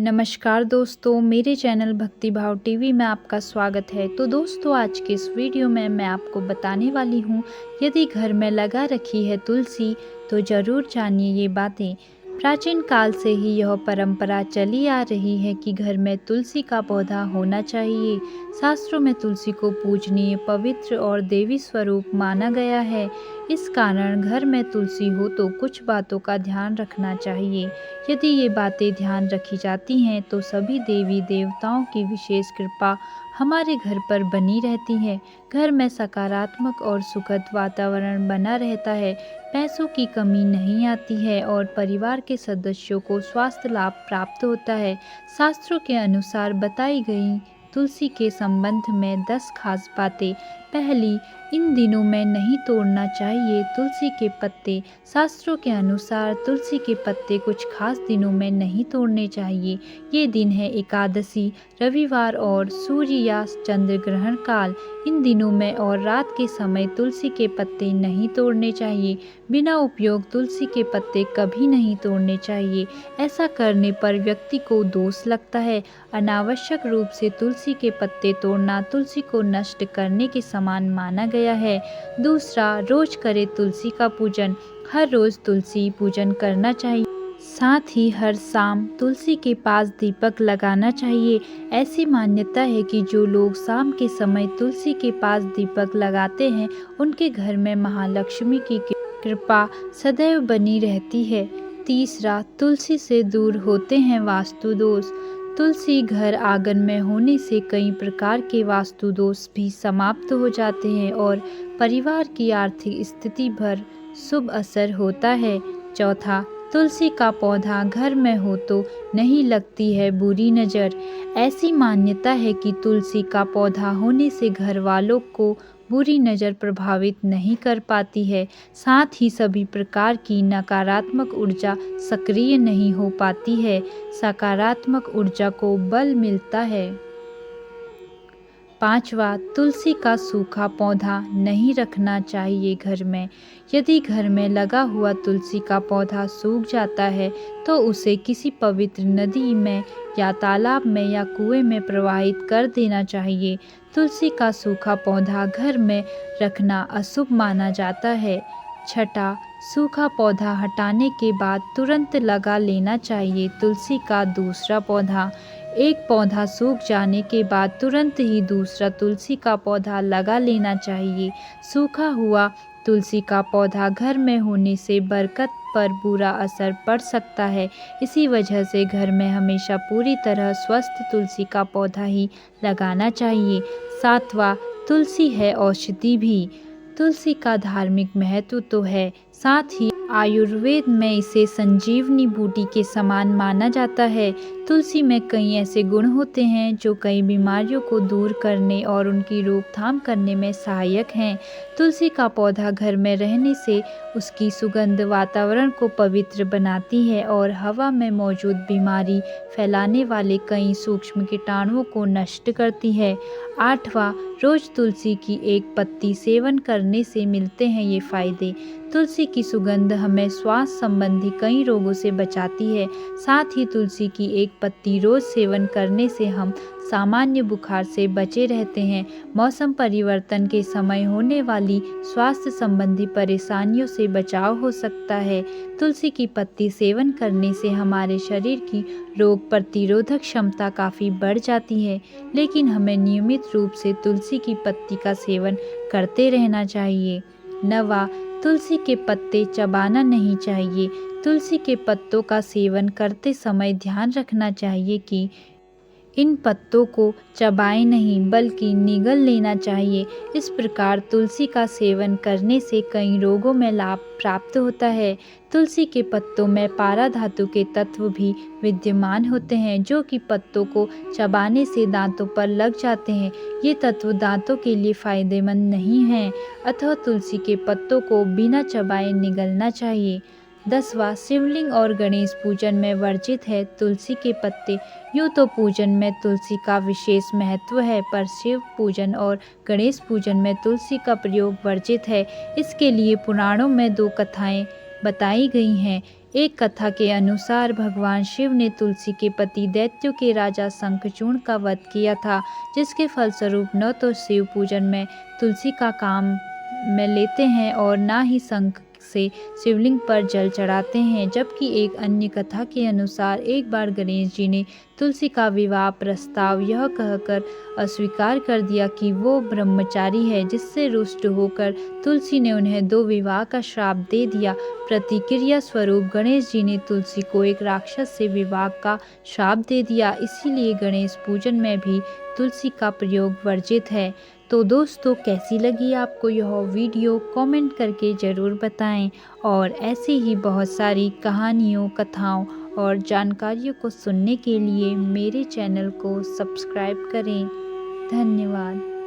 नमस्कार दोस्तों, मेरे चैनल भक्ति भाव टीवी में आपका स्वागत है। तो दोस्तों, आज के इस वीडियो में मैं आपको बताने वाली हूँ, यदि घर में लगा रखी है तुलसी तो ज़रूर जानिए ये बातें। प्राचीन काल से ही यह परंपरा चली आ रही है कि घर में तुलसी का पौधा होना चाहिए। शास्त्रों में तुलसी को पूजनीय, पवित्र और देवी स्वरूप माना गया है। इस कारण घर में तुलसी हो तो कुछ बातों का ध्यान रखना चाहिए। यदि ये बातें ध्यान रखी जाती हैं तो सभी देवी देवताओं की विशेष कृपा हमारे घर पर बनी रहती है। घर में सकारात्मक और सुखद वातावरण बना रहता है, पैसों की कमी नहीं आती है और परिवार के सदस्यों को स्वास्थ्य लाभ प्राप्त होता है। शास्त्रों के अनुसार बताई गई तुलसी के संबंध में 10 खास बातें। पहली, इन दिनों में नहीं तोड़ना चाहिए तुलसी के पत्ते। शास्त्रों के अनुसार तुलसी के पत्ते कुछ खास दिनों में नहीं तोड़ने चाहिए। ये दिन है एकादशी, रविवार और सूर्य या चंद्र ग्रहण काल। इन दिनों में और रात के समय तुलसी के पत्ते नहीं तोड़ने चाहिए। बिना उपयोग तुलसी के पत्ते कभी नहीं तोड़ने चाहिए। ऐसा करने पर व्यक्ति को दोष लगता है। अनावश्यक रूप से तुलसी के पत्ते तोड़ना तुलसी को नष्ट करने के समान माना गया है। दूसरा, रोज करे तुलसी का पूजन। हर रोज तुलसी पूजन करना चाहिए। साथ ही हर शाम तुलसी के पास दीपक लगाना चाहिए। ऐसी मान्यता है कि जो लोग शाम के समय तुलसी के पास दीपक लगाते हैं, उनके घर में महालक्ष्मी की कृपा सदैव बनी रहती है। तीसरा, तुलसी से दूर होते हैं वास्तु दोष। तुलसी घर आंगन में होने से कई प्रकार के वास्तु दोष भी समाप्त हो जाते हैं और परिवार की आर्थिक स्थिति पर शुभ असर होता है। चौथा, तुलसी का पौधा घर में हो तो नहीं लगती है बुरी नज़र। ऐसी मान्यता है कि तुलसी का पौधा होने से घर वालों को बुरी नज़र प्रभावित नहीं कर पाती है। साथ ही सभी प्रकार की नकारात्मक ऊर्जा सक्रिय नहीं हो पाती है। सकारात्मक ऊर्जा को बल मिलता है। पांचवा, तुलसी का सूखा पौधा नहीं रखना चाहिए घर में। यदि घर में लगा हुआ तुलसी का पौधा सूख जाता है तो उसे किसी पवित्र नदी में या तालाब में या कुएं में प्रवाहित कर देना चाहिए। तुलसी का सूखा पौधा घर में रखना अशुभ माना जाता है। छठा, सूखा पौधा हटाने के बाद तुरंत लगा लेना चाहिए तुलसी का दूसरा पौधा। एक पौधा सूख जाने के बाद तुरंत ही दूसरा तुलसी का पौधा लगा लेना चाहिए। सूखा हुआ तुलसी का पौधा घर में होने से बरकत पर बुरा असर पड़ सकता है। इसी वजह से घर में हमेशा पूरी तरह स्वस्थ तुलसी का पौधा ही लगाना चाहिए। सातवां, तुलसी है औषधि भी। तुलसी का धार्मिक महत्व तो है, साथ ही आयुर्वेद में इसे संजीवनी बूटी के समान माना जाता है। तुलसी में कई ऐसे गुण होते हैं जो कई बीमारियों को दूर करने और उनकी रोकथाम करने में सहायक हैं। तुलसी का पौधा घर में रहने से उसकी सुगंध वातावरण को पवित्र बनाती है और हवा में मौजूद बीमारी फैलाने वाले कई सूक्ष्म कीटाणुओं को नष्ट करती है। आठवां, रोज तुलसी की एक पत्ती सेवन करने से मिलते हैं ये फायदे। तुलसी की सुगंध हमें श्वास संबंधी कई रोगों से बचाती है। साथ ही तुलसी की एक पत्ती रोज सेवन करने से हम सामान्य बुखार से बचे रहते हैं। मौसम परिवर्तन के समय होने वाली स्वास्थ्य संबंधी परेशानियों से बचाव हो सकता है। तुलसी की पत्ती सेवन करने से हमारे शरीर की रोग प्रतिरोधक क्षमता काफ़ी बढ़ जाती है, लेकिन हमें नियमित रूप से तुलसी की पत्ती का सेवन करते रहना चाहिए। नवा, तुलसी के पत्ते चबाना नहीं चाहिए। तुलसी के पत्तों का सेवन करते समय ध्यान रखना चाहिए कि इन पत्तों को चबाएं नहीं बल्कि निगल लेना चाहिए। इस प्रकार तुलसी का सेवन करने से कई रोगों में लाभ प्राप्त होता है। तुलसी के पत्तों में पारा धातु के तत्व भी विद्यमान होते हैं जो कि पत्तों को चबाने से दांतों पर लग जाते हैं। ये तत्व दांतों के लिए फायदेमंद नहीं हैं, अतः तुलसी के पत्तों को बिना चबाए निगलना चाहिए। 10वां, शिवलिंग और गणेश पूजन में वर्जित है तुलसी के पत्ते। यूँ तो पूजन में तुलसी का विशेष महत्व है, पर शिव पूजन और गणेश पूजन में तुलसी का प्रयोग वर्जित है। इसके लिए पुराणों में 2 कथाएं बताई गई हैं। एक कथा के अनुसार भगवान शिव ने तुलसी के पति दैत्यों के राजा शंखचूर्ण का वध किया था, जिसके फलस्वरूप न तो शिव पूजन में तुलसी का काम में लेते हैं और ना ही शंख से शिवलिंग पर जल चढ़ाते हैं। जबकि एक अन्य कथा के अनुसार एक बार गणेश जी ने तुलसी का विवाह प्रस्ताव यह कहकर अस्वीकार कर दिया कि वो ब्रह्मचारी है, जिससे रुष्ट होकर तुलसी ने उन्हें 2 विवाह का श्राप दे दिया। प्रतिक्रिया स्वरूप गणेश जी ने तुलसी को एक राक्षस से विवाह का श्राप दे दिया। इसीलिए गणेश पूजन में भी तुलसी का प्रयोग वर्जित है। तो दोस्तों, कैसी लगी आपको यह वीडियो कमेंट करके ज़रूर बताएं और ऐसे ही बहुत सारी कहानियों, कथाओं और जानकारियों को सुनने के लिए मेरे चैनल को सब्सक्राइब करें। धन्यवाद।